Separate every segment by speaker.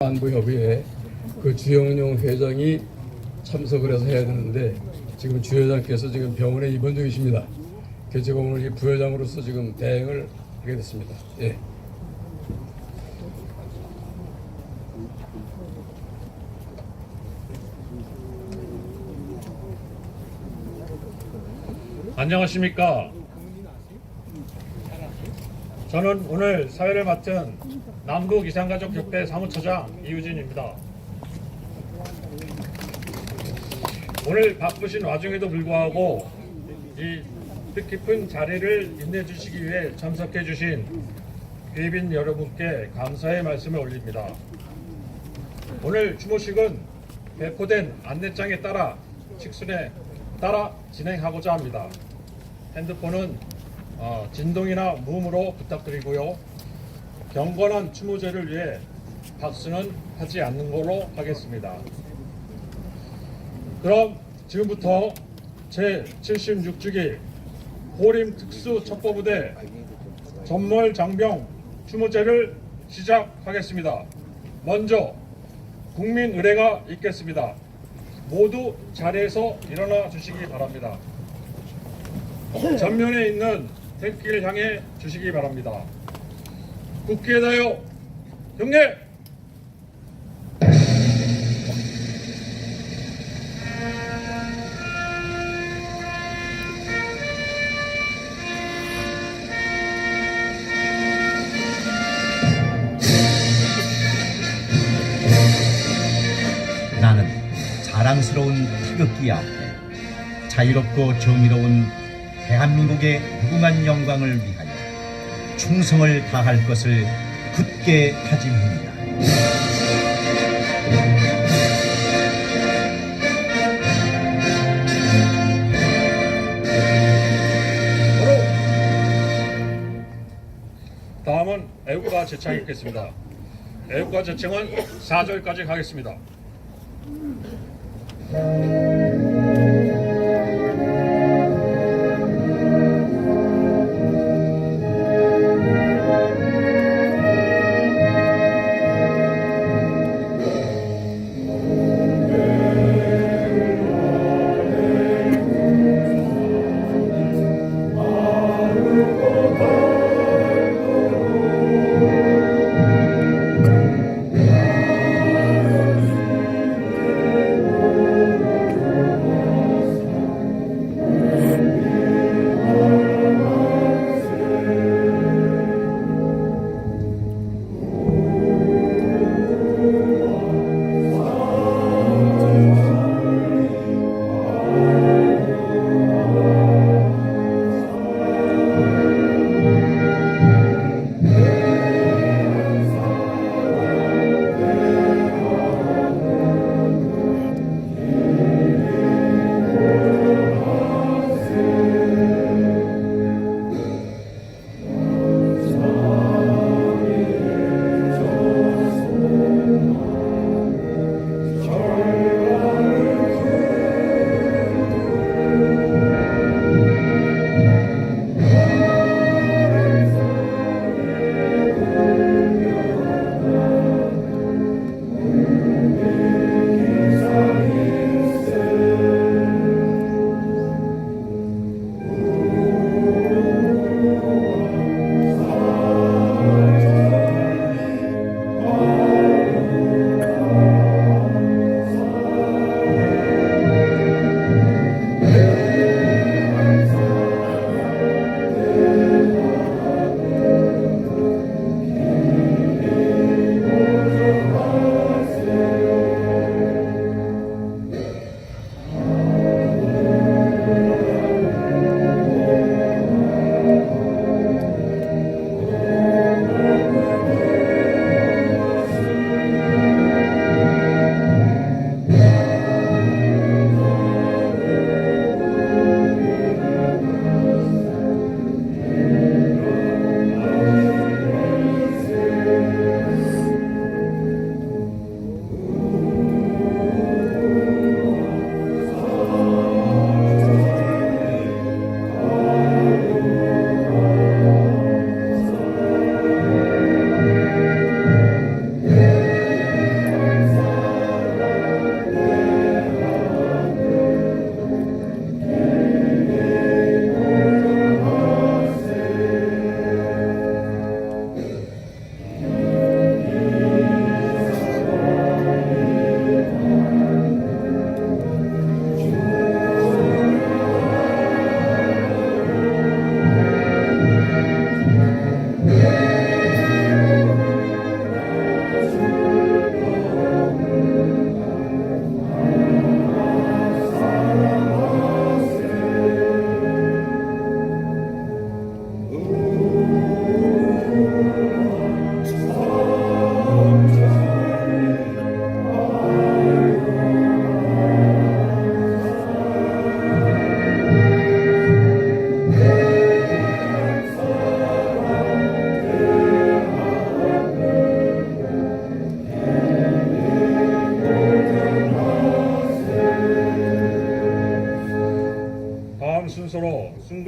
Speaker 1: 안보협의회 그 주영용 회장이 참석을 해서 해야 되는데 지금 주 회장께서 지금 병원에 입원 중이십니다. 그래서 제가 오늘 이 부회장으로서 지금 대행을 하게 됐습니다. 예.
Speaker 2: 안녕하십니까. 저는 오늘 사회를 맡은 남국 이산가족협회 사무처장 이유진입니다. 오늘 바쁘신 와중에도 불구하고 이 뜻깊은 자리를 빛내주시기 위해 참석해 주신 귀빈 여러분께 감사의 말씀을 올립니다. 오늘 추모식은 배포된 안내장에 따라 직순에 따라 진행하고자 합니다. 핸드폰은 진동이나 무음으로 부탁드리고요. 경건한 추모제를 위해 박수는 하지 않는 걸로 하겠습니다. 그럼 지금부터 제76주기 호림 특수첩보부대 전몰장병 추모제를 시작하겠습니다. 먼저 국민 의례가 있겠습니다. 모두 자리에서 일어나 주시기 바랍니다. 전면에 있는 탱크를 향해 주시기 바랍니다. 국기에 대하여 경례!
Speaker 3: 나는 자랑스러운 태극기 앞에 자유롭고 정의로운 대한민국의 무궁한 영광을 위하여 충성을 다할 것을 굳게 다짐합니다.
Speaker 2: 다음은 애국가 제창이 있겠습니다. 애국가 제창은 4절까지 가겠습니다.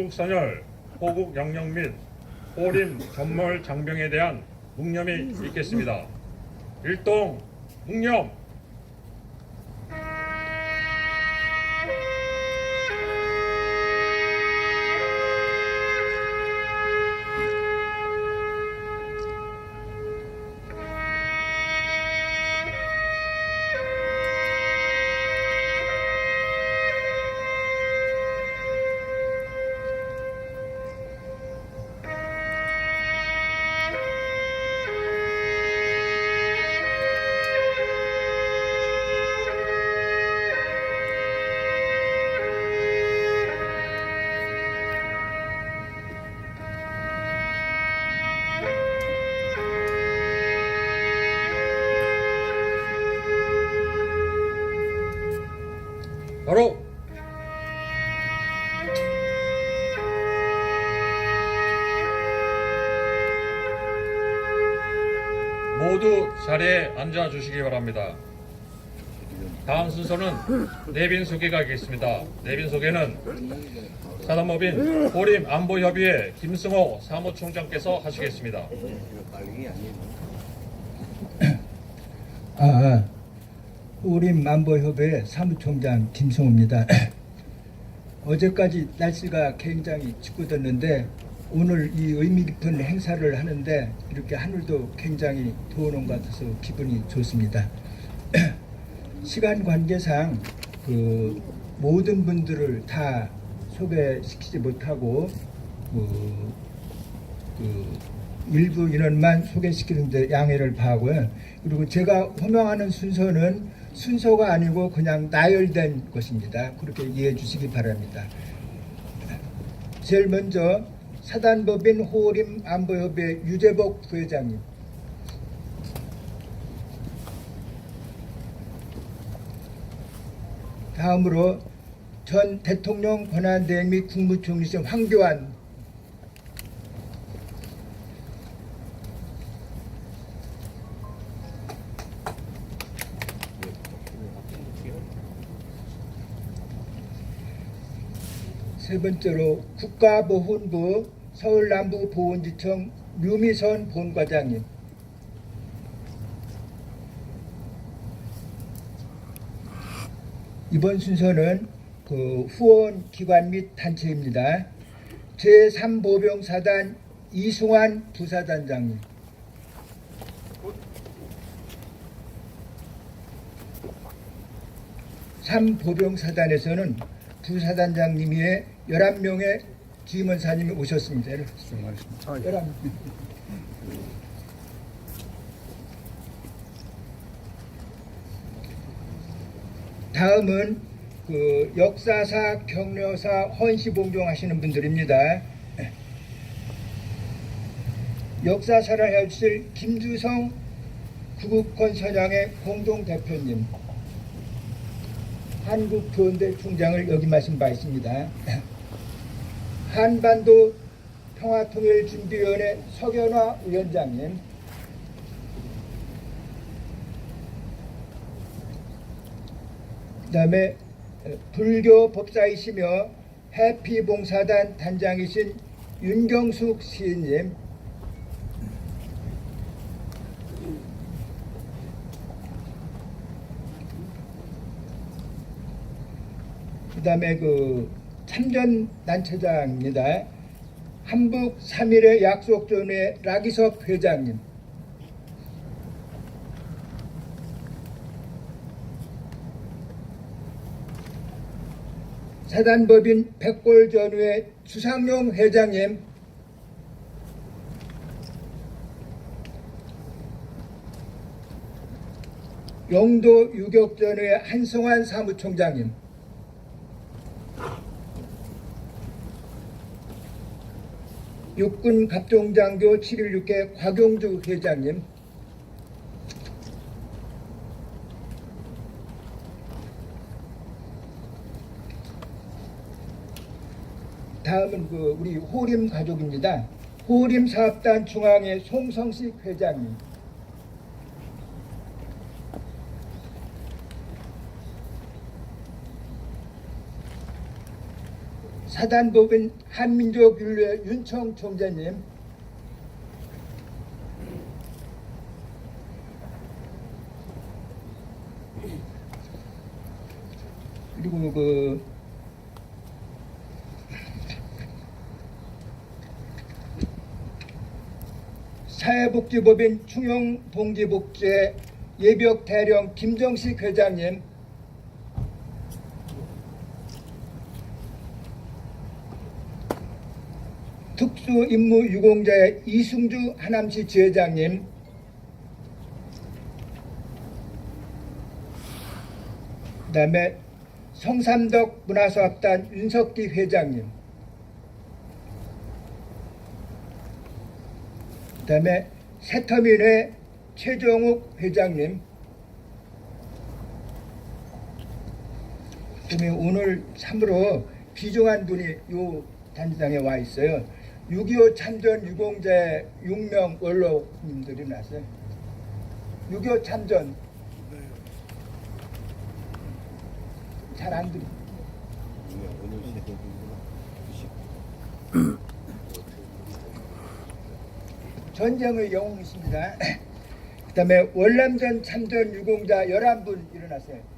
Speaker 2: 조국선열, 호국 양령 및 호림 전몰 장병에 대한 묵념이 있겠습니다. 일동 묵념. 바로 모두 자리에 앉아 주시기 바랍니다. 다음 순서는 내빈 소개가 있겠습니다. 내빈 소개는 사단법인 호림 안보협의회 김승호 사무총장께서 하시겠습니다.
Speaker 4: 호림 안보협회 사무총장 김성호입니다. 어제까지 날씨가 굉장히 춥고졌는데 오늘 이 의미 깊은 행사를 하는데 이렇게 하늘도 굉장히 더운 것 같아서 기분이 좋습니다. 시간 관계상 그 모든 분들을 다 소개시키지 못하고 일부 인원만 소개시키는데 양해를 바라고요. 그리고 제가 호명하는 순서는 순서가 아니고 그냥 나열된 것입니다. 그렇게 이해해 주시기 바랍니다. 제일 먼저 사단법인 호림 안보협회 유재복 부회장님, 다음으로 전 대통령 권한대행 및 국무총리실 황교안, 세 번째로 국가보훈부 서울남부보훈지청 류미선 본과장님, 이번 순서는 그 후원 기관 및 단체입니다. 제3보병사단 이승환 부사단장님, (3보병사단에서는) 부사단장님 외에 11명의 지휘원사님이 오셨습니다. 11명. 다음은 그 역사사, 경려사, 헌시봉종하시는 분들입니다. 역사사를 해주실 김주성 구국권 선양의 공동대표님, 한국교원대 총장을 역임하신 바 있습니다. 한반도 평화통일준비위원회 석연화 위원장님, 그 다음에 불교 법사이시며 해피봉사단 단장이신 윤경숙 시인님, 그 다음에 그 참전단체장입니다. 한북 3.1의 약속전의 라기석 회장님, 사단법인 백골전우의 수상용 회장님, 영도 유격전우의 한성환 사무총장님, 육군 갑종장교 716회 곽용주 회장님, 다음은 그 우리 호림 가족입니다. 호림 사업단 중앙회 송성식 회장님, 사단법인 한민족윤례 윤청 총재님, 그리고 사회복지법인 충영동지복지회 예비역 대령 김정식 회장님, 특수임무유공자의 이승주 하남시 지회장님, 그 다음에 성삼덕 문화사업단 윤석기 회장님, 그 다음에 새터민회 최정욱 회장님, 그다음에 오늘 참으로 귀중한 분이 요 단지장에 와 있어요. 6.25 참전 유공자 6명 원로님들이 났어요. 6.25 참전 잘 안 들려. 전쟁의 영웅이십니다. 그 다음에 월남전 참전 유공자 11분 일어나세요.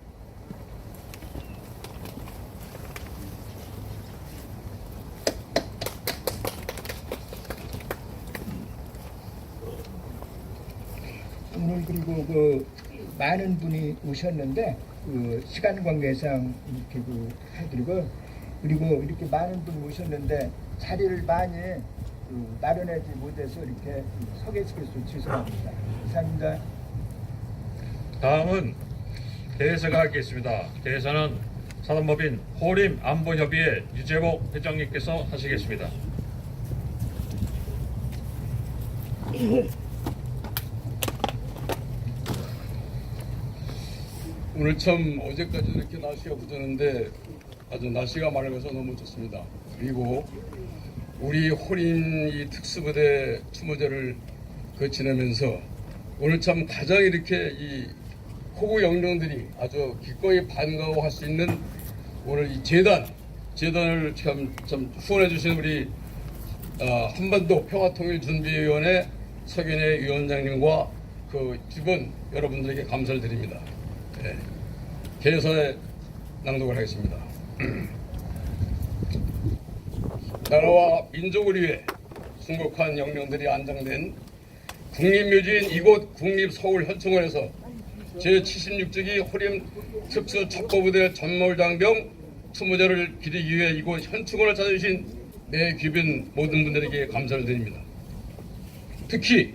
Speaker 4: 오늘 그리고 많은 분이 오셨는데 시간 관계상 이렇게 해드리고, 그리고 이렇게 많은 분이 오셨는데 자리를 많이 마련하지 못해서 이렇게 소개시켜서 죄송합니다. 이상입니다.
Speaker 2: 다음은 대회사가 하겠습니다. 대회사는 사단법인 호림 안보협의회 유재복 회장님께서 하시겠습니다.
Speaker 1: 오늘 참 어제까지 이렇게 날씨가 부졌는데 아주 날씨가 맑아서 너무 좋습니다. 그리고 우리 호림 이 특수부대 추모제를 지내면서 오늘 참 가장 이렇게 이 호구 영령들이 아주 기꺼이 반가워할 수 있는 오늘 이 재단을 참 후원해 주신 우리 한반도 평화통일준비위원회 석윤회 위원장님과 그 주변 여러분들에게 감사를 드립니다. 네. 개선에 낭독을 하겠습니다. 나라와 민족을 위해 순국한 영령들이 안장된 국립묘지인 이곳 국립서울현충원에서 제76주기 호림 특수첩보부대 전몰장병 추모제를 기리기 위해 이곳 현충원을 찾아주신 내 귀빈 모든 분들에게 감사를 드립니다. 특히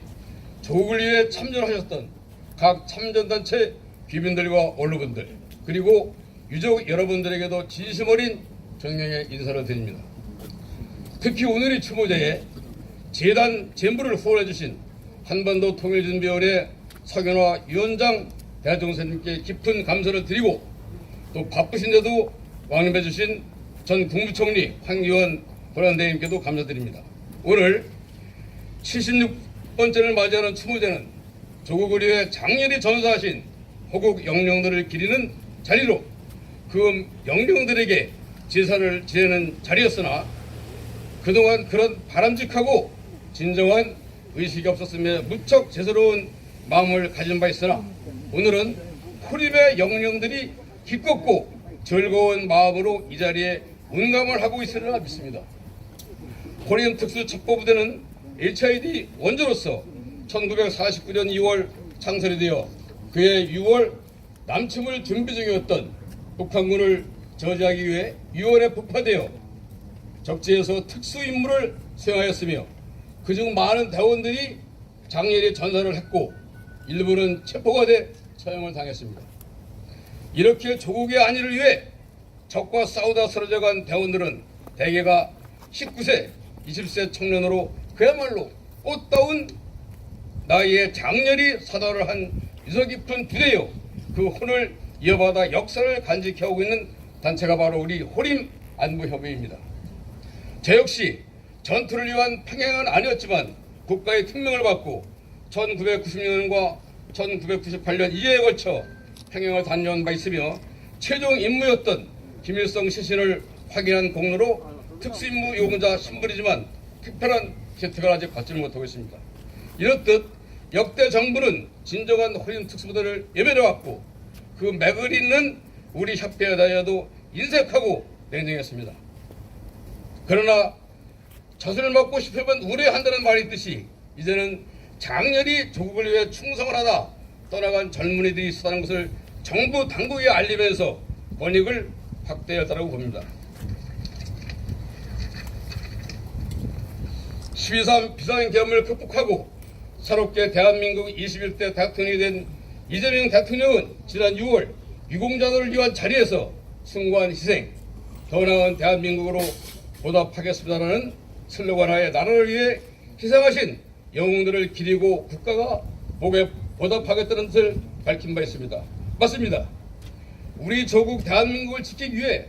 Speaker 1: 조국을 위해 참전하셨던 각 참전단체 귀빈들과 언론분들, 그리고 유족 여러분들에게도 진심 어린 정명의 인사를 드립니다. 특히 오늘 이 추모제에 재단 전부를 후원해 주신 한반도 통일준비위원회 석연화 위원장 대통령님께 깊은 감사를 드리고, 또 바쁘신데도 왕림해 주신 전 국무총리 황교안 권한대행님께도 감사드립니다. 오늘 76번째를 맞이하는 추모제는 조국을 위해 장렬히 전사하신 호국 영령들을 기리는 자리로 그 영령들에게 제사를 지내는 자리였으나 그동안 그런 바람직하고 진정한 의식이 없었으며 무척 죄스러운 마음을 가진 바 있으나 오늘은 호림의 영령들이 기뻤고 즐거운 마음으로 이 자리에 운감을 하고 있으리라 믿습니다. 호림 특수첩보부대는 HID 원조로서 1949년 2월 창설이 되어 그해 6월 남침을 준비 중이었던 북한군을 저지하기 위해 6월에 폭파되어 적지에서 특수임무를 수행하였으며 그중 많은 대원들이 장렬히 전사를 했고 일부는 체포가 돼 처형을 당했습니다. 이렇게 조국의 안위를 위해 적과 싸우다 쓰러져간 대원들은 대개가 19세, 20세 청년으로 그야말로 꽃다운 나이에 장렬히 사달을 한 유서 깊은 부대요, 그 혼을 이어받아 역사를 간직해오고 있는 단체가 바로 우리 호림 안보협의회입니다. 저 역시 전투를 위한 평행은 아니었지만 국가의 특명을 받고 1990년과 1998년 2회에 걸쳐 평행을 단련한 바 있으며 최종 임무였던 김일성 시신을 확인한 공로로 특수임무 요구자 신분이지만 특별한 혜택을 아직 받지는 못하고 있습니다. 이렇듯 역대 정부는 진정한 호림 특수부대를 예배해왔고 그 맥을 잇는 우리 협회에 대하여도 인색하고 냉정했습니다. 그러나 젖을 먹고 싶으면 우려한다는 말이 있듯이 이제는 장렬히 조국을 위해 충성을 하다 떠나간 젊은이들이 있었다는 것을 정부 당국에 알리면서 권익을 확대했다고 봅니다. 12.3 비상계엄을 극복하고 새롭게 대한민국 21대 대통령이 된 이재명 대통령은 지난 6월 유공자들을 위한 자리에서 숭고한 희생, 더 나은 대한민국으로 보답하겠습니다라는 슬로건하에 나라를 위해 희생하신 영웅들을 기리고 국가가 복에 보답하겠다는 뜻을 밝힌 바 있습니다. 맞습니다. 우리 조국 대한민국을 지키기 위해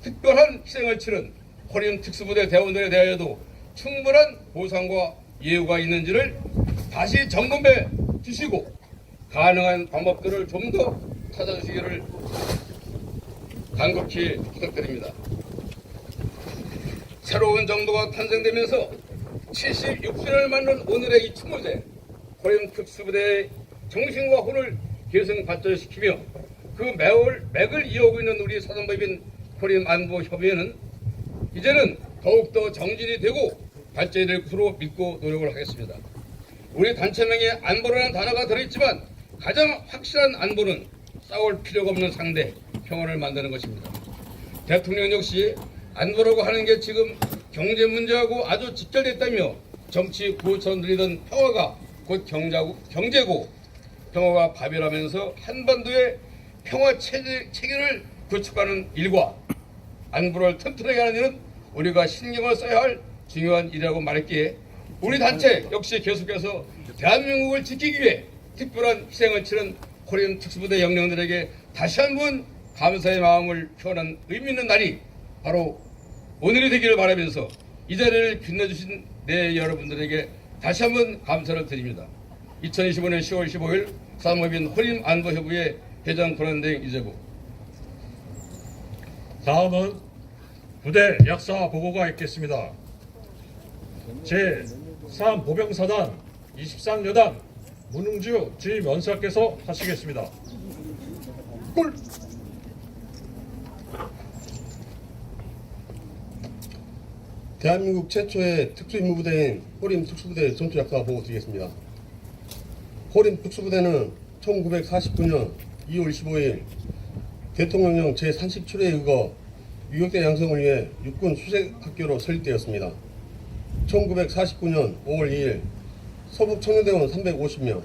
Speaker 1: 특별한 희생을 치른 호림 특수부대 대원들에 대하여도 충분한 보상과 예우가 있는지를 다시 점검해 주시고 가능한 방법들을 좀 더 찾아주시기를 간곡히 부탁드립니다. 새로운 정부가 탄생되면서 76주년을 맞는 오늘의 이 추모제 호림 특수부대의 정신과 혼을 계승 발전시키며 그 맥을 이어오고 있는 우리 사단법인 호림 안보협의회는 이제는 더욱더 정진이 되고 발전이 될 것으로 믿고 노력을 하겠습니다. 우리 단체명에 안보라는 단어가 들어있지만 가장 확실한 안보는 싸울 필요가 없는 상대, 평화를 만드는 것입니다. 대통령 역시 안보라고 하는 게 지금 경제 문제하고 아주 직결됐다며 정치 구호처럼 들리던 평화가 곧 경제고 평화가 밥이라면서 한반도의 평화 체계를 구축하는 일과 안보를 튼튼하게 하는 일은 우리가 신경을 써야 할 중요한 일이라고 말했기에 우리 단체 역시 계속해서 대한민국을 지키기 위해 특별한 희생을 치른 호림 특수부대 영령들에게 다시 한번 감사의 마음을 표하는 의미 있는 날이 바로 오늘이 되기를 바라면서 이 자리를 빛내주신 여러분들에게 다시 한번 감사를 드립니다. 2025년 10월 15일 사단법인 호림 안보협의회 회장 권한대행 이재부.
Speaker 2: 다음은 부대 약사 보고가 있겠습니다. 제3 보병사단 23여단 문흥주 주임 연사께서 하시겠습니다. 꿀!
Speaker 5: 대한민국 최초의 특수임무부대인 호림 특수부대 전투 약사 보고 드리겠습니다. 호림 특수부대는 1949년 2월 15일 대통령령 제37회에 의거 유격대 양성을 위해 육군 수색학교로 설립되었습니다. 1949년 5월 2일 서북 청년대원 350명,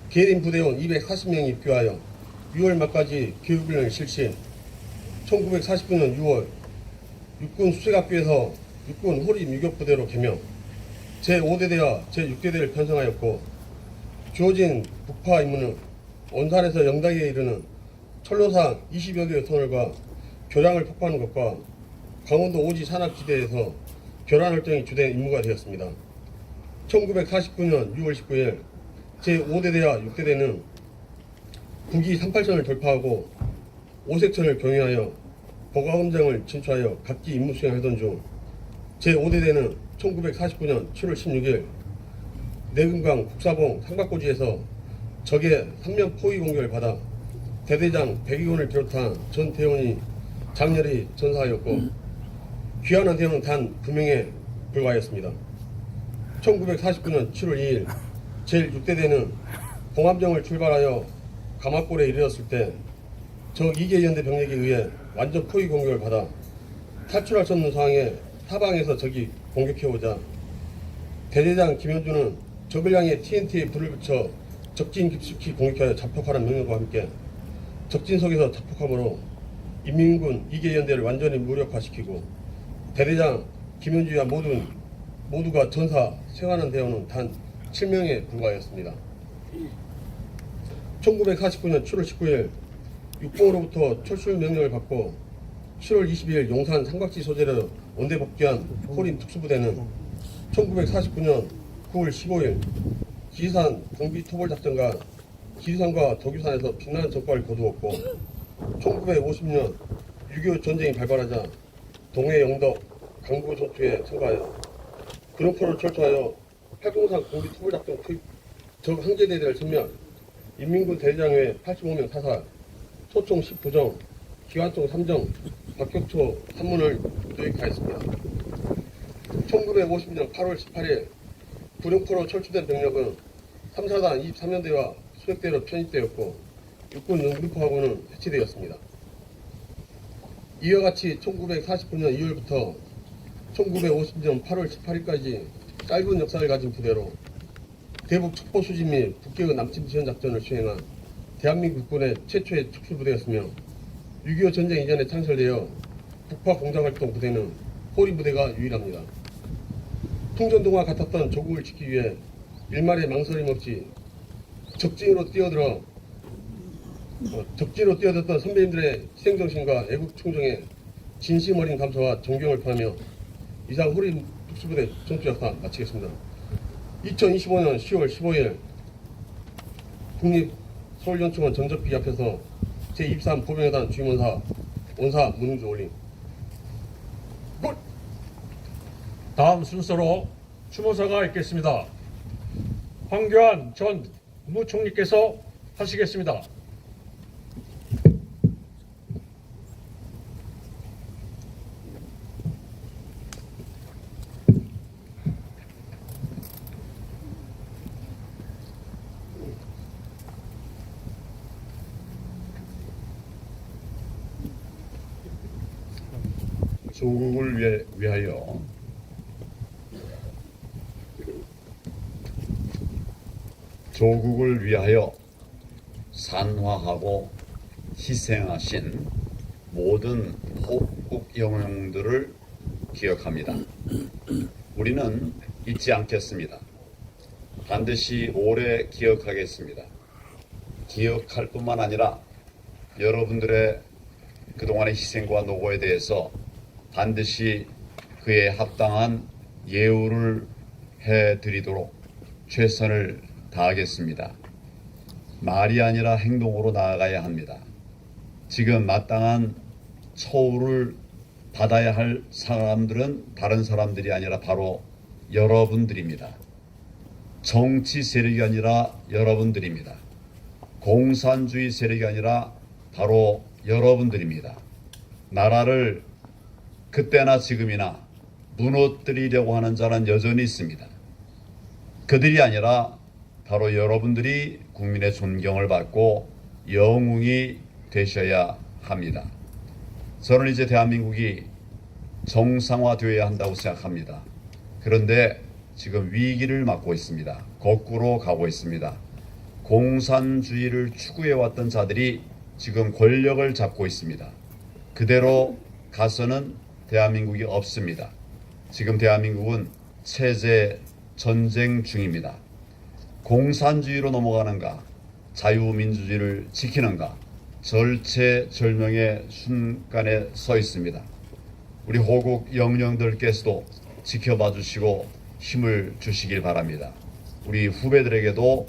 Speaker 5: 계림 부대원 240명이 입교하여 6월 말까지 교육훈련을 실시. 1949년 6월 육군 수색학교에서 육군 호림 유격부대로 개명, 제5대대와 제6대대를 편성하였고 주어진 북파 임무는 원산에서 영당에 이르는 철로상 20여 개의 터널과 교량을 폭파하는 것과 강원도 오지 산악지대에서 교란 활동이 주된 임무가 되었습니다. 1949년 6월 19일 제5대대와 6대대는 북이 38선을 돌파하고 오색천을 경유하여 버가험장을 진출하여 각기 임무 수행하던 중 제5대대는 1949년 7월 16일 내금강 국사봉 상박고지에서 적의 3명 포위 공격을 받아 대대장 백의원을 비롯한 전 대원이 장렬히 전사하였고 귀환한 대원은 단 2명에 불과하였습니다. 1949년 7월 2일 제6대대는 봉암정을 출발하여 가마골에 이르렀을 때 적 2개 연대 병력에 의해 완전 포위 공격을 받아 탈출할 수 없는 상황에 사방에서 적이 공격해오자 대대장 김현주는 적을 향해 TNT에 불을 붙여 적진 깊숙이 공격하여 자폭하라는 명령과 함께 적진 속에서 자폭함으로 인민군 2개 연대를 완전히 무력화시키고 대대장 김현주와 모두가 전사 생還한 대원은 단 7명에 불과하였습니다. 1949년 7월 19일 육봉으로부터 철수 명령을 받고 7월 22일 용산 삼각지 소재로 원대 복귀한 호림 특수부대는 1949년 9월 15일 지리산 공비 토벌 작전과 지리산과 덕유산에서 빛나는 전과를 거두었고 1950년 6.25 전쟁이 발발하자 동해 영덕 강부 전투에 참가하여 구룡포를 철수하여 팔공산 공비 투불작전 투입 적 항제대대를 섬멸, 인민군 대장회 85명 사살, 초총 19정, 기관총 3정, 박격초 3문을 도입하였습니다. 1950년 8월 18일 구룡포로 철수된 병력은 3사단 23년대와 수색대로 편입되었고 육군 영등포하고는 해체되었습니다. 이와 같이 1949년 2월부터 1950년 8월 18일까지 짧은 역사를 가진 부대로 대북 첩보 수집 및 북경의 남침 지원 작전을 수행한 대한민국 군의 최초의 특수부대였으며 6.25 전쟁 이전에 창설되어 북파 공작활동 부대는 호리 부대가 유일합니다. 풍전등화 같았던 조국을 지키기 위해 일말의 망설임 없이 적진으로 뛰어들었던 선배님들의 희생정신과 애국 충정에 진심 어린 감사와 존경을 표하며 이상 호리 특수부대 전투역사 마치겠습니다. 2025년 10월 15일 국립서울연충원 전적비 앞에서 제23 보병여단 주임원사 원사 문웅주 올림.
Speaker 2: 다음 순서로 추모사가 있겠습니다. 황교안 전 국무총리께서 하시겠습니다.
Speaker 6: 조국을 위하여 조국을 위하여 산화하고 희생하신 모든 호국 영웅들을 기억합니다. 우리는 잊지 않겠습니다. 반드시 오래 기억하겠습니다. 기억할 뿐만 아니라 여러분들의 그동안의 희생과 노고에 대해서 반드시 그에 합당한 예우를 해드리도록 최선을 다하겠습니다. 말이 아니라 행동으로 나아가야 합니다. 지금 마땅한 처우를 받아야 할 사람들은 다른 사람들이 아니라 바로 여러분들입니다. 정치 세력이 아니라 여러분들입니다. 공산주의 세력이 아니라 바로 여러분들입니다. 나라를 그때나 지금이나 무너뜨리려고 하는 자는 여전히 있습니다. 그들이 아니라 바로 여러분들이 국민의 존경을 받고 영웅이 되셔야 합니다. 저는 이제 대한민국이 정상화되어야 한다고 생각합니다. 그런데 지금 위기를 맞고 있습니다. 거꾸로 가고 있습니다. 공산주의를 추구해왔던 자들이 지금 권력을 잡고 있습니다. 그대로 가서는 대한민국이 없습니다. 지금 대한민국은 체제 전쟁 중입니다. 공산주의로 넘어가는가, 자유민주주의를 지키는가, 절체절명의 순간에 서 있습니다. 우리 호국 영령들께서도 지켜봐 주시고 힘을 주시길 바랍니다. 우리 후배들에게도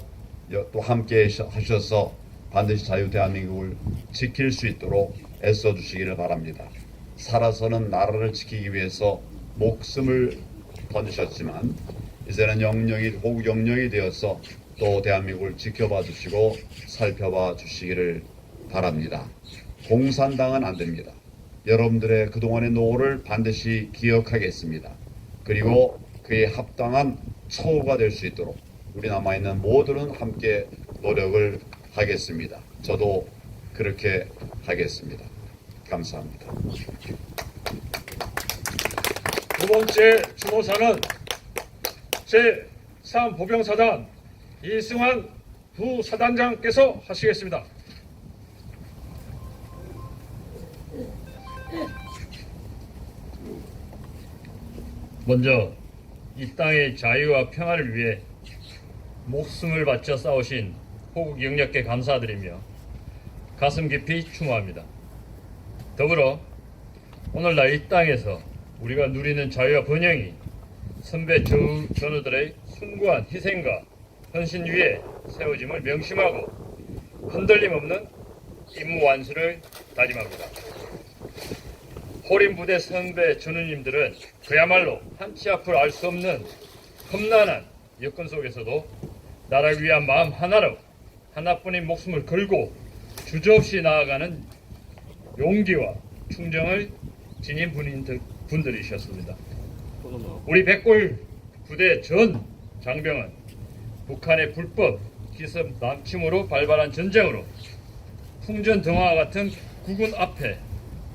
Speaker 6: 또 함께 하셔서 반드시 자유 대한민국을 지킬 수 있도록 애써 주시기를 바랍니다. 살아서는 나라를 지키기 위해서 목숨을 던지셨지만 이제는 호국 영령이 되어서 또 대한민국을 지켜봐 주시고 살펴봐 주시기를 바랍니다. 공산당은 안 됩니다. 여러분들의 그동안의 노고를 반드시 기억하겠습니다. 그리고 그에 합당한 처우가 될 수 있도록 우리 남아있는 모두는 함께 노력을 하겠습니다. 저도 그렇게 하겠습니다. 감사합니다.
Speaker 2: 두 번째 추모사는 제3보병사단 이승환 부사단장께서 하시겠습니다.
Speaker 7: 먼저 이 땅의 자유와 평화를 위해 목숨을 바쳐 싸우신 호국 영령께 감사드리며 가슴 깊이 추모합니다. 더불어 오늘날 이 땅에서 우리가 누리는 자유와 번영이 선배 전우들의 숭고한 희생과 헌신 위에 세워짐을 명심하고 흔들림 없는 임무 완수를 다짐합니다. 호림부대 선배 전우님들은 그야말로 한치 앞을 알 수 없는 험난한 여건 속에서도 나라를 위한 마음 하나로 하나뿐인 목숨을 걸고 주저없이 나아가는 용기와 충정을 지닌 분들이셨습니다. 우리 백골 부대 전 장병은 북한의 불법 기습 남침으로 발발한 전쟁으로 풍전등화와 같은 국군 앞에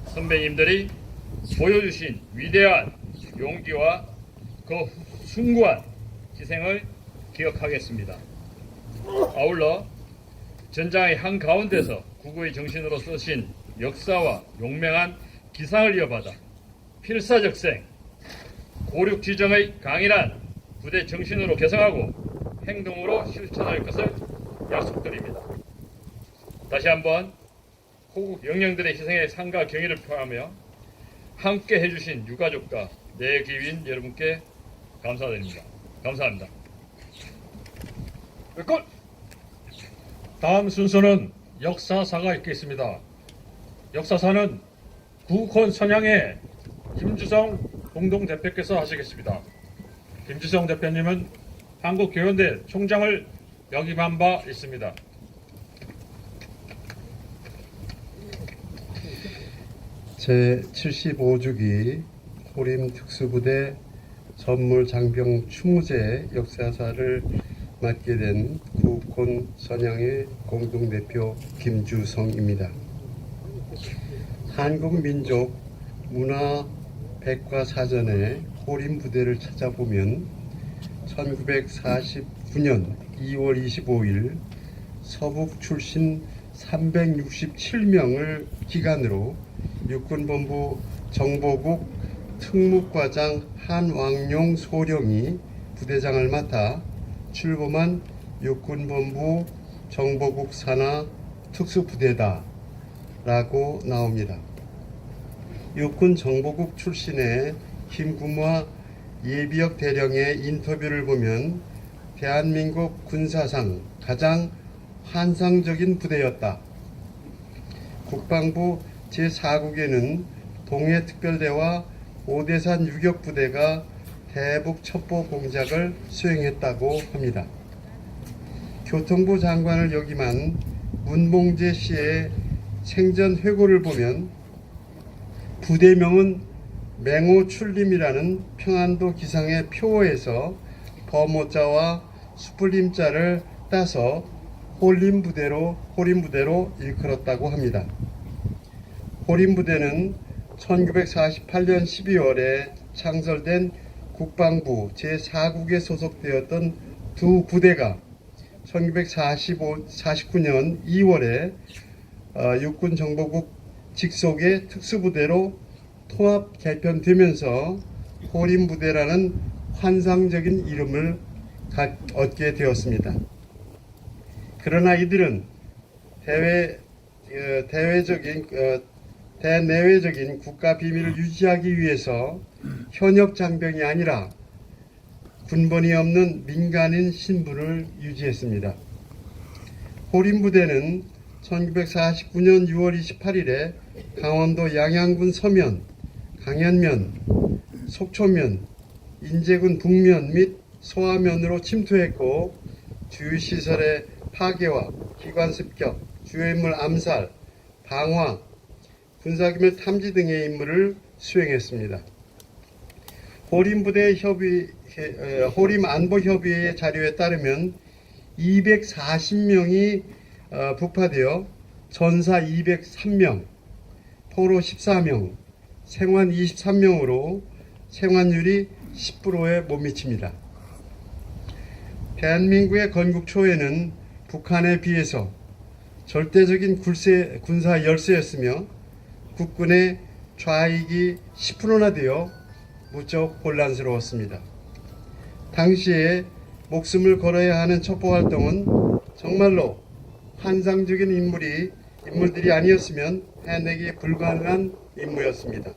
Speaker 7: 선배님들이 보여주신 위대한 용기와 그 숭고한 희생을 기억하겠습니다. 아울러 전장의 한가운데서 국우의 정신으로 쓰신 역사와 용맹한 기상을 이어받아 필사적생 고륙지정의 강인한 부대 정신으로 개성하고 행동으로 실천할 것을 약속드립니다. 다시 한번 호국 영령들의 희생에 상과 경의를 표하며 함께 해주신 유가족과 내기윈 여러분께 감사드립니다. 감사합니다.
Speaker 2: 끝! 다음 순서는 역사사가 있겠습니다. 역사사는 국헌 선양의 김주성 공동대표께서 하시겠습니다. 김주성 대표님은 한국교연대 총장을 역임한 바 있습니다.
Speaker 5: 제75주기 호림특수부대 선물장병 추모제 역사사를 맡게 된 국헌 선양의 공동대표 김주성입니다. 한국민족 문화 백과사전에 호림부대를 찾아보면 1949년 2월 25일 서북 출신 367명을 기간으로 육군본부 정보국 특무과장 한왕용 소령이 부대장을 맡아 출범한 육군본부 정보국 산하 특수부대다 라고 나옵니다. 육군 정보국 출신의 김구마 예비역 대령의 인터뷰를 보면 대한민국 군사상 가장 환상적인 부대였다. 국방부 제4국에는 동해특별대와 오대산 유격부대가 대북 첩보 공작을 수행했다고 합니다. 교통부 장관을 역임한 문봉재 씨의 생전 회고를 보면 부대명은 맹호출림이라는 평안도 기상의 표어에서 범호자와 수풀림자를 따서 호림부대로 일컬었다고 합니다. 호림부대는 1948년 12월에 창설된 국방부 제4국에 소속되었던 두 부대가 1949년 2월에 육군정보국 직속의 특수부대로 통합 개편되면서 호림부대라는 환상적인 이름을 얻게 되었습니다. 그러나 이들은 대내외적인 국가 비밀을 유지하기 위해서 현역 장병이 아니라 군번이 없는 민간인 신분을 유지했습니다. 호림부대는 1949년 6월 28일에 강원도 양양군 서면, 강현면, 속초면, 인제군 북면 및 소화면으로 침투했고 주요 시설의 파괴와 기관 습격, 주요 인물 암살, 방화, 군사기밀 탐지 등의 임무를 수행했습니다. 호림안보협의회 자료에 따르면 240명이 북파되어 전사 203명, 포로 14명, 생환 23명으로 생환율이 10%에 못 미칩니다. 대한민국의 건국 초에는 북한에 비해서 절대적인 군사 열세였으며 국군의 좌익이 10%나 되어 무척 혼란스러웠습니다. 당시에 목숨을 걸어야 하는 첩보활동은 정말로 환상적인 인물들이 아니었으면 해내기 불가능한 임무였습니다.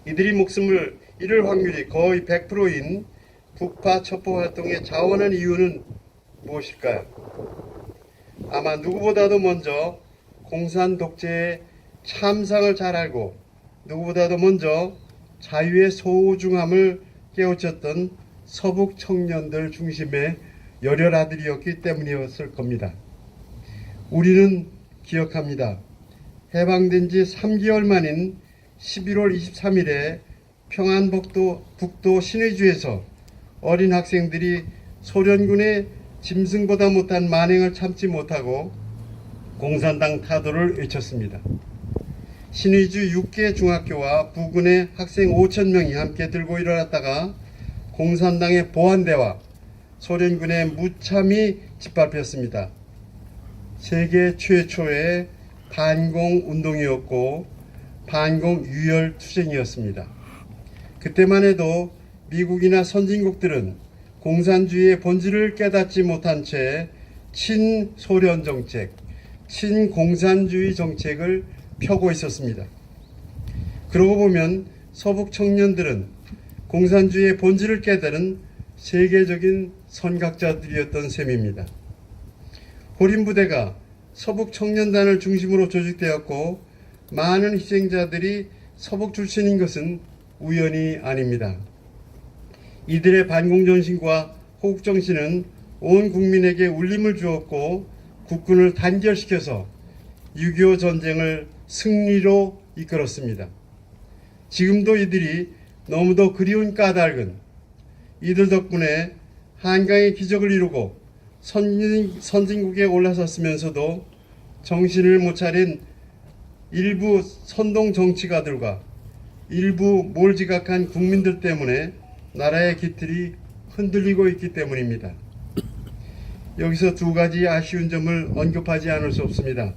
Speaker 5: 이들이 목숨을 잃을 확률이 거의 100%인 북파 첩보활동에 자원한 이유는 무엇일까요? 아마 누구보다도 먼저 공산 독재의 참상을 잘 알고 누구보다도 먼저 자유의 소중함을 깨우쳤던 서북 청년들 중심의 열혈아들이었기 때문이었을 겁니다. 우리는 기억합니다. 해방된 지 3개월 만인 11월 23일에 평안북도 신의주에서 어린 학생들이 소련군의 짐승보다 못한 만행을 참지 못하고 공산당 타도를 외쳤습니다. 신의주 6개 중학교와 부군의 학생 5,000명이 함께 들고 일어났다가 공산당의 보안대와 소련군의 무참히 짓밟혔습니다. 세계 최초의 반공 운동이었고 반공 유혈 투쟁이었습니다. 그때만 해도 미국이나 선진국들은 공산주의의 본질을 깨닫지 못한 채 친소련 정책, 친공산주의 정책을 펴고 있었습니다. 그러고 보면 서북 청년들은 공산주의의 본질을 깨달은 세계적인 선각자들이었던 셈입니다. 호림부대가 서북 청년단을 중심으로 조직되었고 많은 희생자들이 서북 출신인 것은 우연이 아닙니다. 이들의 반공정신과 호국정신은 온 국민에게 울림을 주었고 국군을 단결시켜서 6.25 전쟁을 승리로 이끌었습니다. 지금도 이들이 너무도 그리운 까닭은 이들 덕분에 한강의 기적을 이루고 선진국에 올라섰으면서도 정신을 못 차린 일부 선동 정치가들과 일부 몰지각한 국민들 때문에 나라의 기틀이 흔들리고 있기 때문입니다. 여기서 두 가지 아쉬운 점을 언급하지 않을 수 없습니다.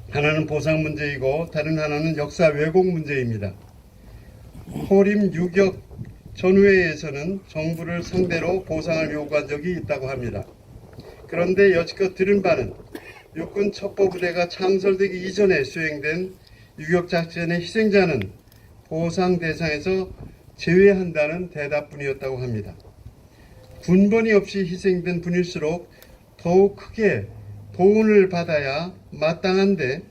Speaker 5: 하나는 보상 문제이고 다른 하나는 역사 왜곡 문제입니다. 호림 유격 전후회에서는 정부를 상대로 보상을 요구한 적이 있다고 합니다. 그런데 여지껏 들은 바는 육군 첩보부대가 창설되기 이전에 수행된 유격작전의 희생자는 보상 대상에서 제외한다는 대답뿐이었다고 합니다. 군번이 없이 희생된 분일수록 더욱 크게 보훈을 받아야 마땅한데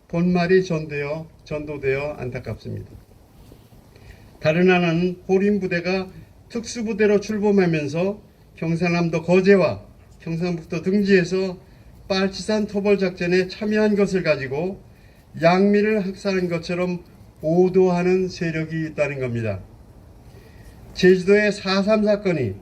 Speaker 5: 본말이 전도되어 안타깝습니다. 다른 하나는 호림부대가 특수부대로 출범하면서 경상남도 거제와 경상북도 등지에서 빨치산 토벌작전에 참여한 것을 가지고 양미를 학살한 것처럼 오도하는 세력이 있다는 겁니다. 제주도의 4.3 사건이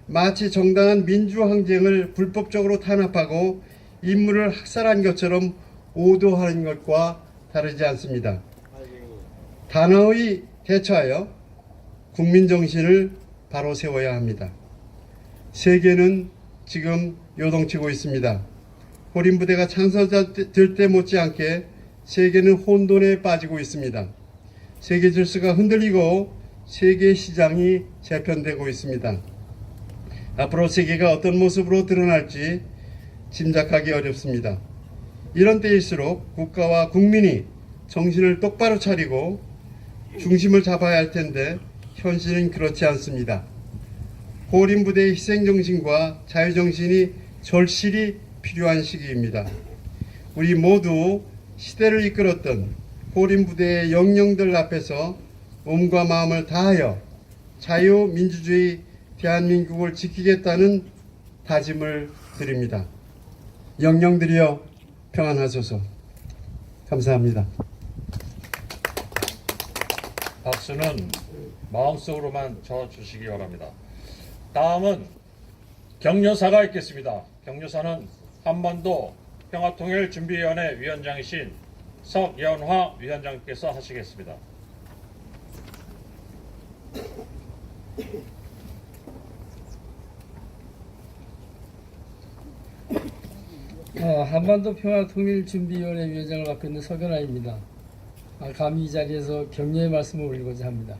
Speaker 5: 마치 정당한 민주항쟁을 불법적으로 탄압하고 인물을 학살한 것처럼 오도하는 것과 다르지 않습니다. 단호히 대처하여 국민정신을 바로 세워야 합니다. 세계는 지금 요동치고 있습니다. 호림부대가 창설될 때 못지않게 세계는 혼돈에 빠지고 있습니다. 세계 질서가 흔들리고 세계 시장이 재편되고 있습니다. 앞으로 세계가 어떤 모습으로 드러날지 짐작하기 어렵습니다. 이런 때일수록 국가와 국민이 정신을 똑바로 차리고 중심을 잡아야 할 텐데 현실은 그렇지 않습니다. 호림부대의 희생정신과 자유정신이 절실히 필요한 시기입니다. 우리 모두 시대를 이끌었던 호림부대의 영령들 앞에서 몸과 마음을 다하여 자유민주주의 대한민국을 지키겠다는 다짐을 드립니다. 영령들이여 평안하소서. 감사합니다.
Speaker 2: 박수는 마음속으로만 쳐주시기 바랍니다. 다음은 격려사가 있겠습니다. 격려사는 한반도 평화통일준비위원회 위원장이신 석연화 위원장께서 하시겠습니다.
Speaker 8: 한반도 평화통일준비위원회 위원장을 맡고 있는 석연화입니다. 감히 이 자리에서 격려의 말씀을 올리고자 합니다.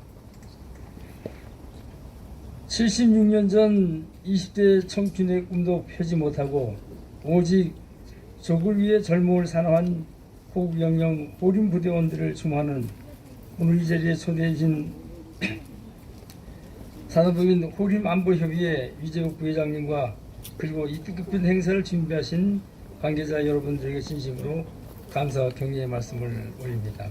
Speaker 8: 76년 전 20대 청춘의 꿈도 펴지 못하고 오직 적을 위해 젊음을 사랑한 호국영령 호림부대원들을 추모하는 오늘 이 자리에 초대해 주신 산업부인 호림안보협의회 위재욱 부회장님과 그리고 이 뜻깊은 행사를 준비하신 관계자 여러분들에게 진심으로 감사와 격려의 말씀을 올립니다.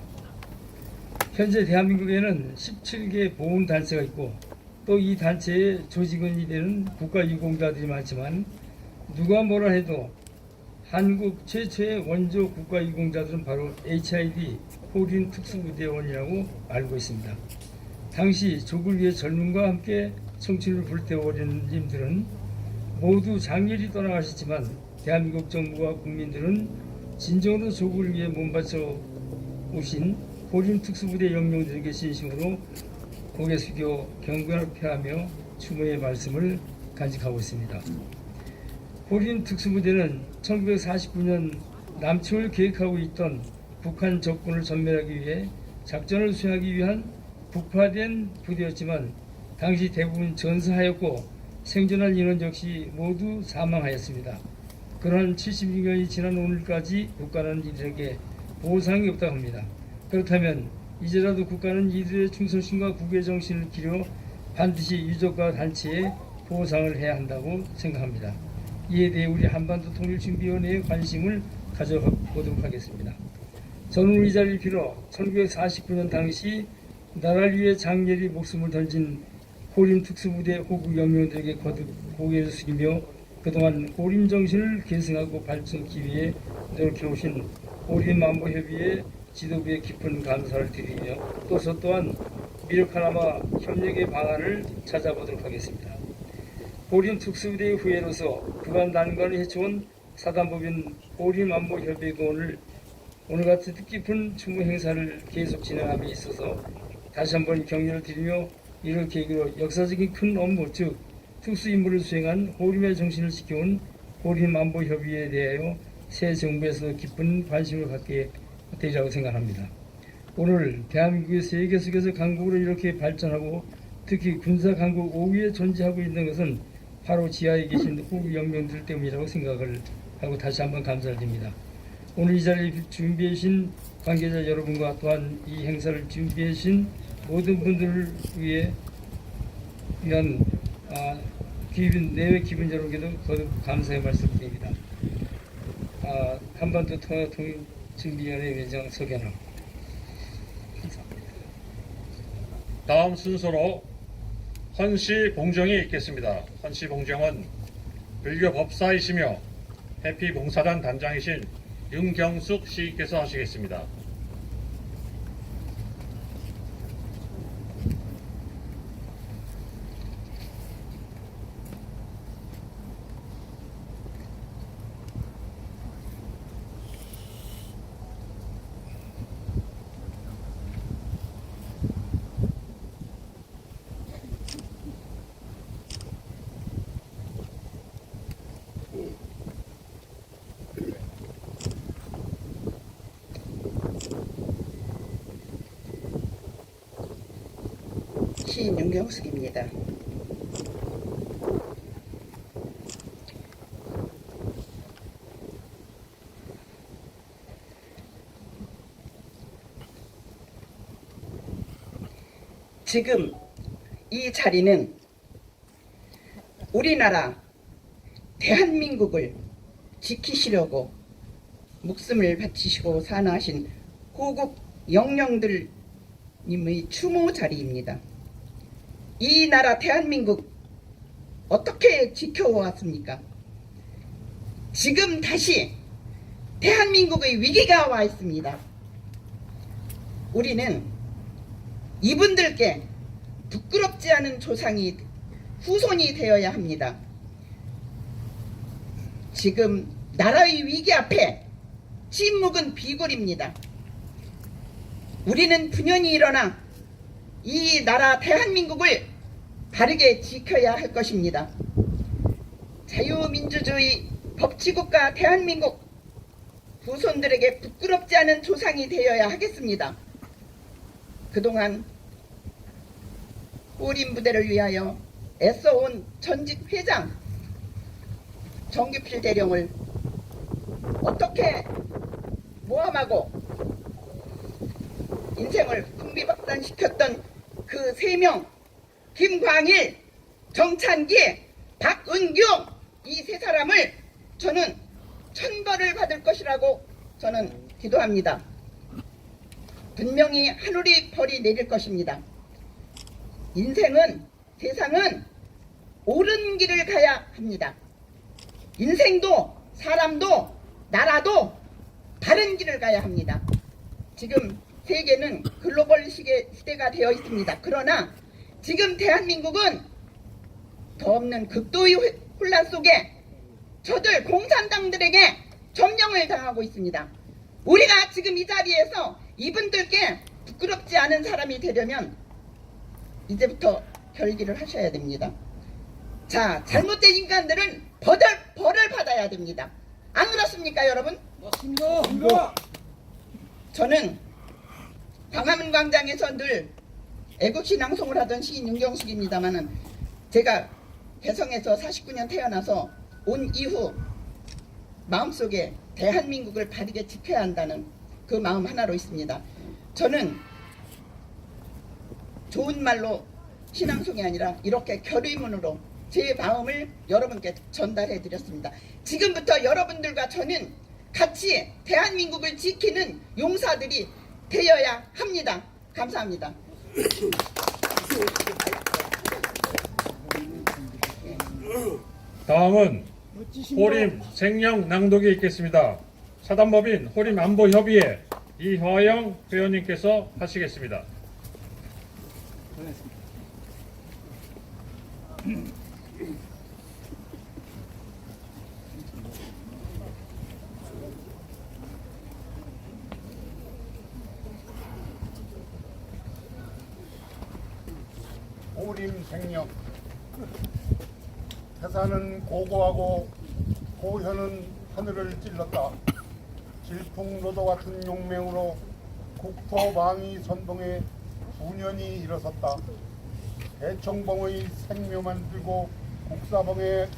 Speaker 8: 현재 대한민국에는 17개 보훈단체가 있고 또 이 단체의 조직원이 되는 국가유공자들이 많지만 누가 뭐라 해도 한국 최초의 원조 국가유공자들은 바로 HID 호린 특수부대원이라고 알고 있습니다. 당시 조국을 위해 젊음과 함께 청춘을 불태워버리는 님들은 모두 장렬히 떠나가셨지만 대한민국 정부와 국민들은 진정으로 조국을 위해 몸바쳐 오신 호린 특수부대 영령들에게 진심으로 고개 숙여 경건을 표하며 추모의 말씀을 간직하고 있습니다. 호린 특수부대는 1949년 남침을 계획하고 있던 북한 적군을 전멸하기 위해 작전을 수행하기 위한 북파된 부대였지만 당시 대부분 전사하였고 생존한 인원 역시 모두 사망하였습니다. 그러한 76년이 지난 오늘까지 국가는 이들에게 보상이 없다고 합니다. 그렇다면 이제라도 국가는 이들의 충성심과 국외 정신을 기려 반드시 유족과 단체에 보상을 해야 한다고 생각합니다. 이에 대해 우리 한반도 통일준비위원회의 관심을 가져보도록 하겠습니다. 저는 이 자리를 빌어 1949년 당시 나라를 위해 장렬히 목숨을 던진 호림 특수부대 호국 영령들에게 거듭 고개를 숙이며 그동안 호림 정신을 계승하고 발전하기 위해 노력해오신 호림 안보협의회 지도부에 깊은 감사를 드리며 또한 미력하나마 협력의 방안을 찾아보도록 하겠습니다. 호림 특수부대의 후예로서 그간 난관을 헤쳐온 사단법인 호림 안보협의회가 오늘 같은 뜻깊은 추모 행사를 계속 진행함에 있어서 다시 한번 격려를 드리며 이를 계기로 역사적인 큰 업무 즉 특수 임무를 수행한 호림의 정신을 지켜온 호림 안보협의회에 대하여 새 정부에서 깊은 관심을 갖게 되리라고 생각합니다. 오늘 대한민국이 세계 속에서 강국으로 이렇게 발전하고 특히 군사 강국 5위에 존재하고 있는 것은 바로 지하에 계신 호국 영령들 때문이라고 생각을 하고 다시 한번 감사를 드립니다. 오늘 이 자리에 준비해 주신 관계자 여러분과 또한 이 행사를 준비해 주신 모든 분들을 위한 내외 기분 여러분께도 거듭 감사의 말씀드립니다. 한반도 통일준비위원회 위원장 서견호.
Speaker 2: 다음 순서로 헌시 봉정이 있겠습니다. 헌시 봉정은 불교 법사이시며 해피 봉사단 단장이신 윤경숙 시께서 하시겠습니다.
Speaker 9: 시인 윤경숙입니다. 지금 이 자리는 우리나라 대한민국을 지키시려고 목숨을 바치시고 산하신 호국 영령들님의 추모 자리입니다. 이 나라 대한민국 어떻게 지켜왔습니까? 지금 다시 대한민국의 위기가 와 있습니다. 우리는 이분들께 부끄럽지 않은 조상이 후손이 되어야 합니다. 지금 나라의 위기 앞에 침묵은 비굴입니다. 우리는 분연히 일어나 이 나라 대한민국을 바르게 지켜야 할 것입니다. 자유민주주의 법치국가 대한민국 후손들에게 부끄럽지 않은 조상이 되어야 하겠습니다. 그동안 호림 부대를 위하여 애써온 전직 회장 정규필 대령을 어떻게 모함하고 인생을 풍비박산시켰던 그 3명 김광일, 정찬기, 박은경 이 3사람을 저는 천벌을 받을 것이라고 저는 기도합니다. 분명히 하늘이 벌이 내릴 것입니다. 인생은, 세상은 옳은 길을 가야 합니다. 인생도 사람도 나라도 다른 길을 가야 합니다. 지금 세계는 글로벌 시대가 되어 있습니다. 그러나 지금 대한민국은 더 없는 극도의 혼란 속에 저들 공산당들에게 점령을 당하고 있습니다. 우리가 지금 이 자리에서 이분들께 부끄럽지 않은 사람이 되려면 이제부터 결기를 하셔야 됩니다. 자, 잘못된 인간들은 벌을 받아야 됩니다. 안 그렇습니까, 여러분?
Speaker 4: 맞습니다.
Speaker 9: 저는 광화문 광장에서 늘 애국신앙송을 하던 시인 윤경숙입니다만은 제가 개성에서 49년 태어나서 온 이후 마음속에 대한민국을 바르게 지켜야 한다는 그 마음 하나로 있습니다. 저는 좋은 말로 신앙송이 아니라 이렇게 결의문으로 제 마음을 여러분께 전달해 드렸습니다. 지금부터 여러분들과 저는 같이 대한민국을 지키는 용사들이 되어야 합니다. 감사합니다.
Speaker 2: 다음은 호림 생명 낭독이 있겠습니다. 사단법인 호림 안보협의회 이화영 회원님께서 하시겠습니다.
Speaker 10: 호림 생명. 태산은 고고하고 고현은 하늘을 찔렀다. 질풍노도 같은 용맹으로 국토방위 선봉에 9년이 일어섰다. 대청봉의 생묘만 들고 국사봉의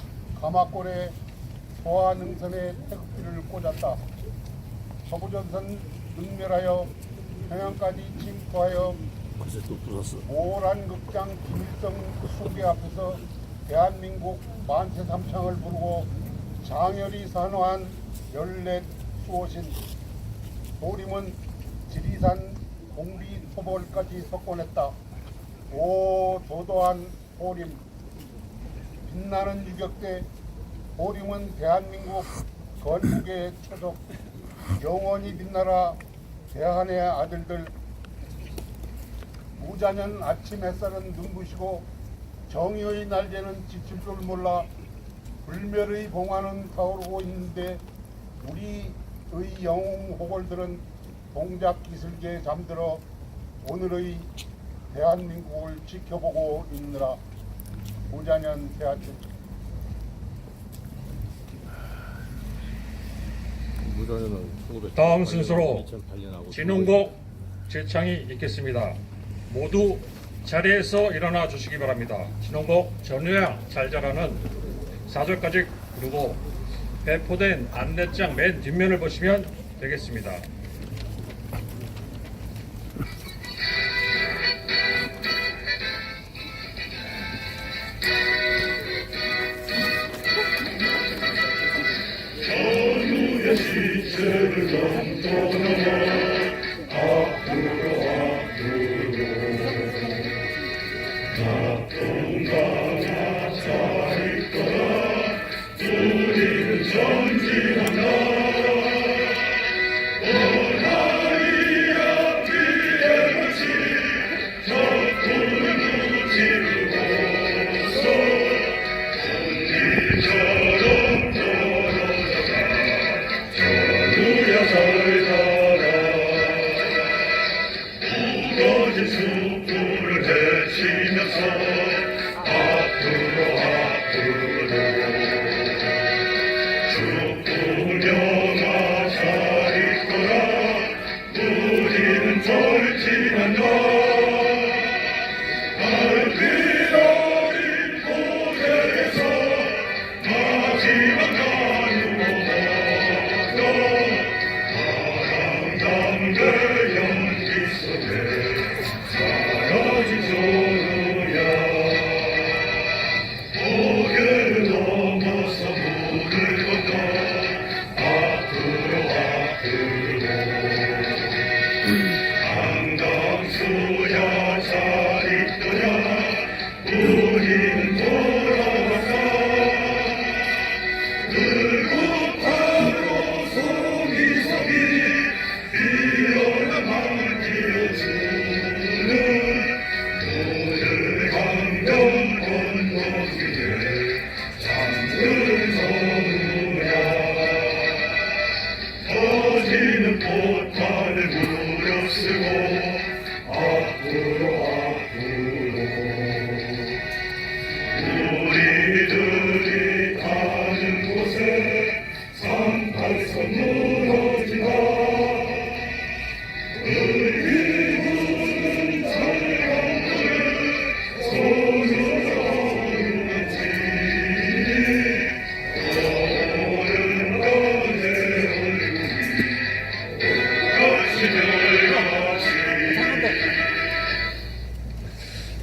Speaker 10: 가마골에 소아능선에 태극기를 꽂았다. 서부전선 능멸하여 평양까지 침투하여 오란 극장 김일성 숭배 앞에서 대한민국 만세 삼창을 부르고 장열히 산화한 14수호신 호림은 지리산 공비 토벌까지 석권했다. 오 도도한 호림, 빛나는 유격대 호림은 대한민국 건국의 초석, 영원히 빛나라 대한의 아들들. 무자년 아침 햇살은 눈부시고 정의의 날개는 지칠 줄 몰라 불멸의 봉화는 타오르고 있는데 우리의 영웅 호걸들은 동작 기술계에 잠들어 오늘의 대한민국을 지켜보고 있느라. 무자년 대하춘.
Speaker 2: 다음 순서로 진홍곡 제창이 있겠습니다. 모두 자리에서 일어나 주시기 바랍니다. 진홍곡 전우양 잘 자라는 4절까지 부르고 배포된 안내장 맨 뒷면을 보시면 되겠습니다.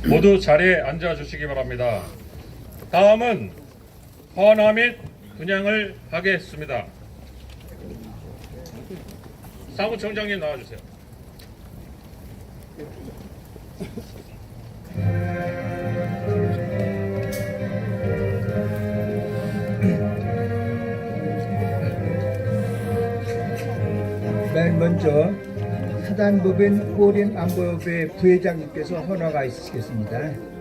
Speaker 2: 모두 자리에 앉아 주시기 바랍니다. 다음은 헌화 및 분양을 하겠습니다. 사무총장님 나와주세요.
Speaker 4: 맨 먼저 사단법인 호림안보협회 부회장님께서 헌화가 있으시겠습니다.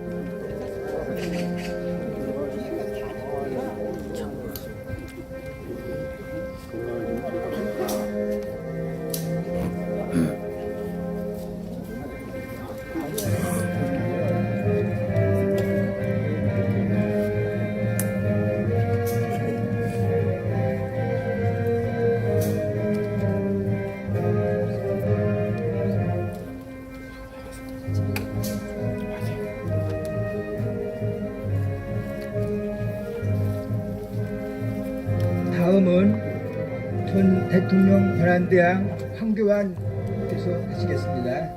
Speaker 4: 다음은 전 대통령 권한대항 황교안께서 하시겠습니다.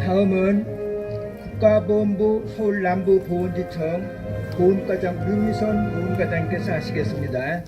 Speaker 4: 다음은 국가보훈부 서울남부보훈지청 보훈과장 류미선 보훈과장께서 하시겠습니다.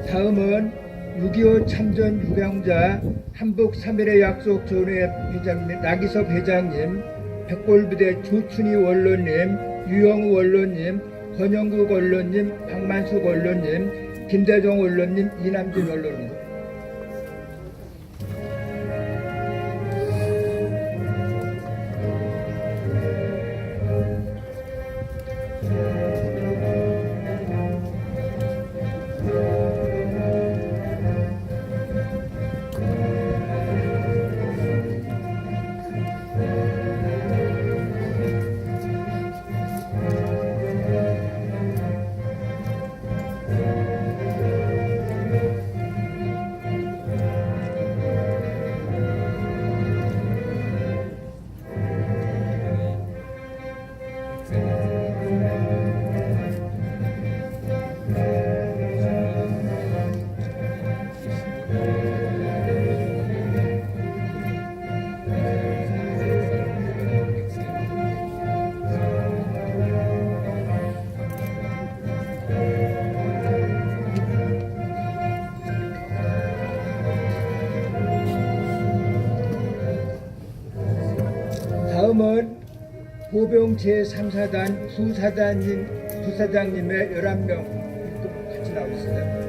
Speaker 4: 다음은 6.25 참전 유병자 한북 3.1의 약속 전후회 회장님, 나기섭 회장님, 백골부대 조춘희 원로님, 유영우 원로님, 권영국 원로님, 박만숙 원로님, 김대정 원로님, 이남준 원로님. 다음은 보병 제3사단 부사장님의 11명 같이 나오겠습니다.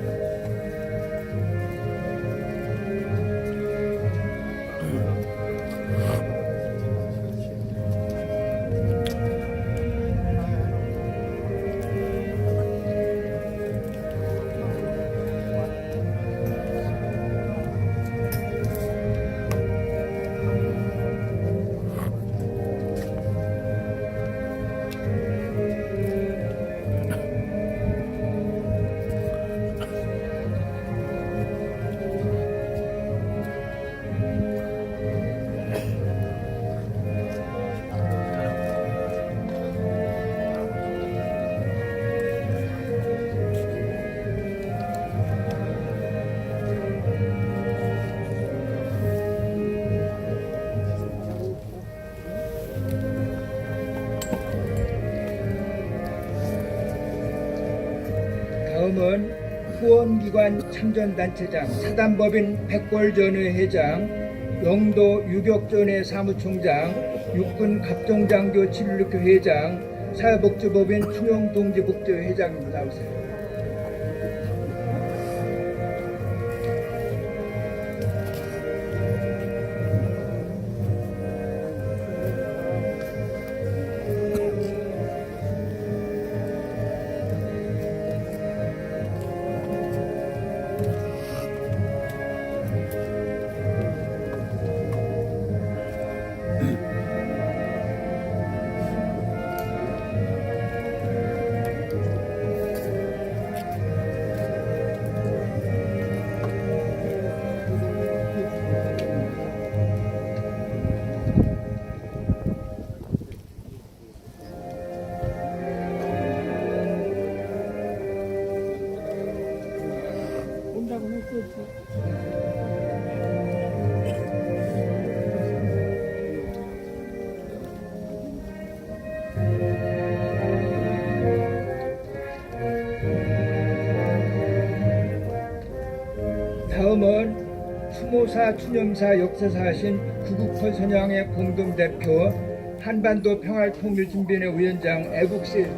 Speaker 4: 다음은 후원기관 참전단체장, 사단법인 백골전의 회장, 영도 유격전의 사무총장, 육군 갑종장교 칠육회 회장, 사회복지법인 충영동지복지 회장님 나오세요. 다음은 추모사 추념사 역사사하신 구국헌 선양의 공동대표 한반도 평화통일준비위원회 위원장 애국세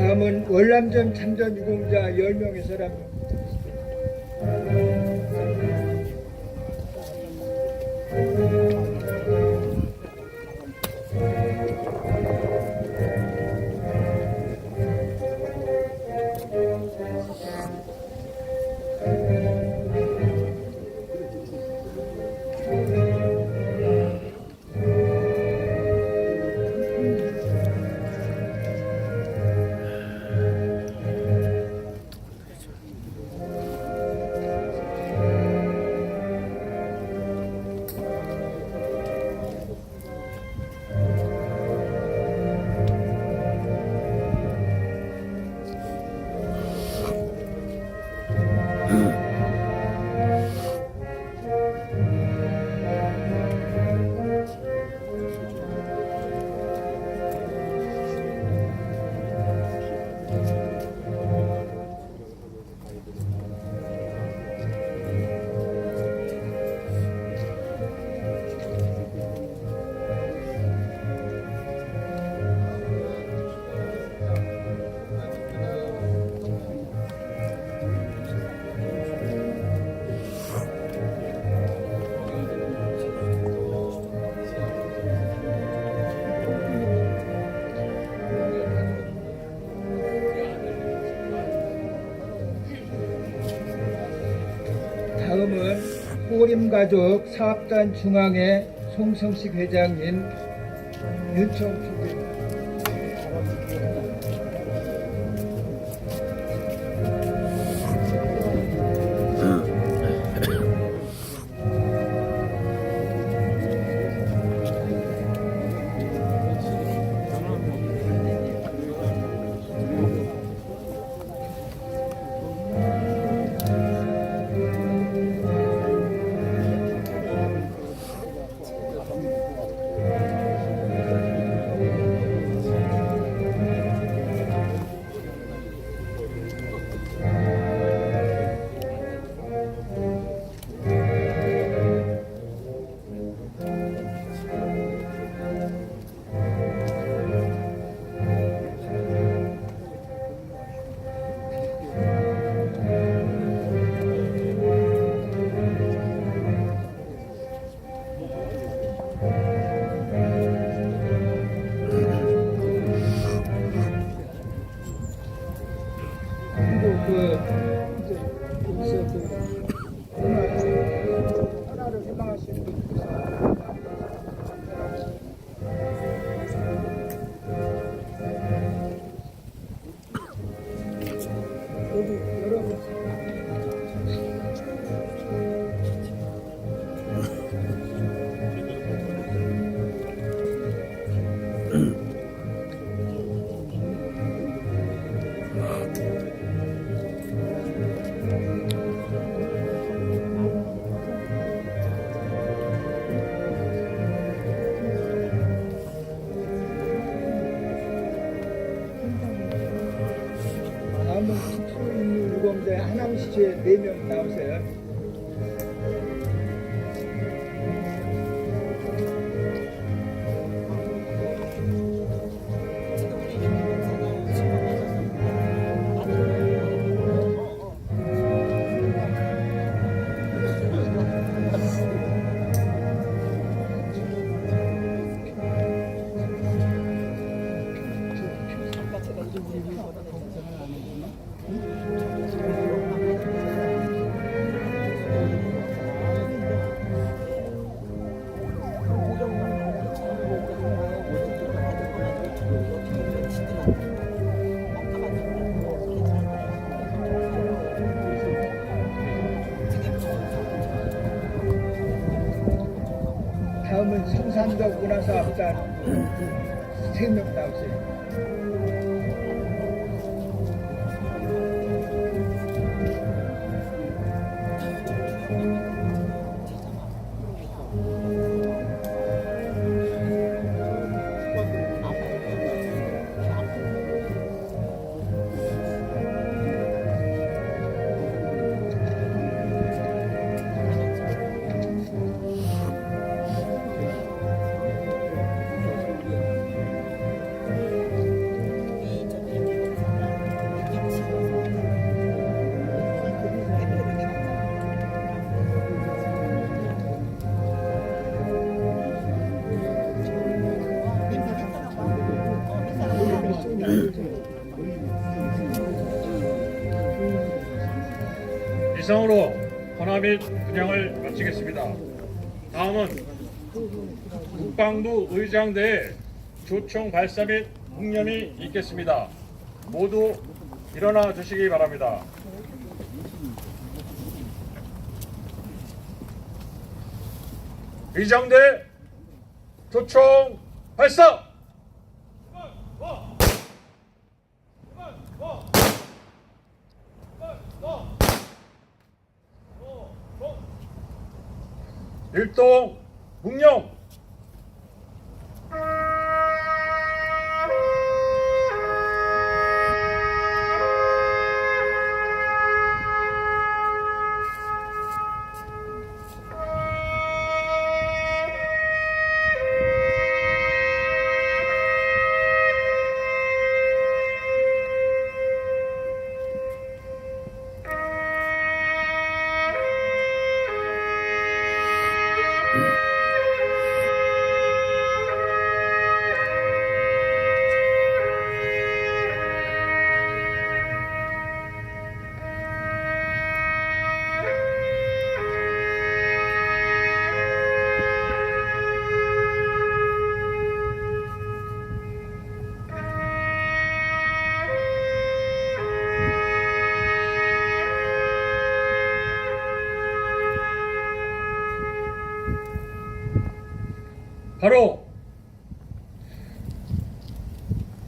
Speaker 4: 다음은 월남전 참전 유공자 10명의 사람 다음은 호림가족 사업단 중앙회 송성식 회장님 윤청 총재 하남 시초에 4명 나오세요. 다음은 성산동 문화사업단 3명 나오세요.
Speaker 2: 이상으로 헌화 및 분양을 마치겠습니다. 다음은 국방부 의장대의 조총 발사 및 묵념이 있겠습니다. 모두 일어나 주시기 바랍니다. 의장대 조총 발사! 일동 묵념. 바로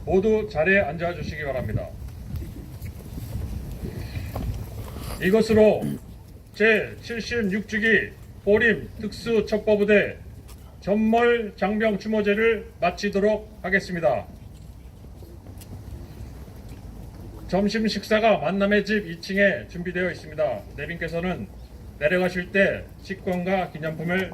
Speaker 2: 모두 자리에 앉아 주시기 바랍니다. 이것으로 제76주기 보림 특수첩보부대 전몰 장병 추모제를 마치도록 하겠습니다. 점심 식사가 만남의 집 2층에 준비되어 있습니다. 내빈께서는 내려가실 때 식권과 기념품을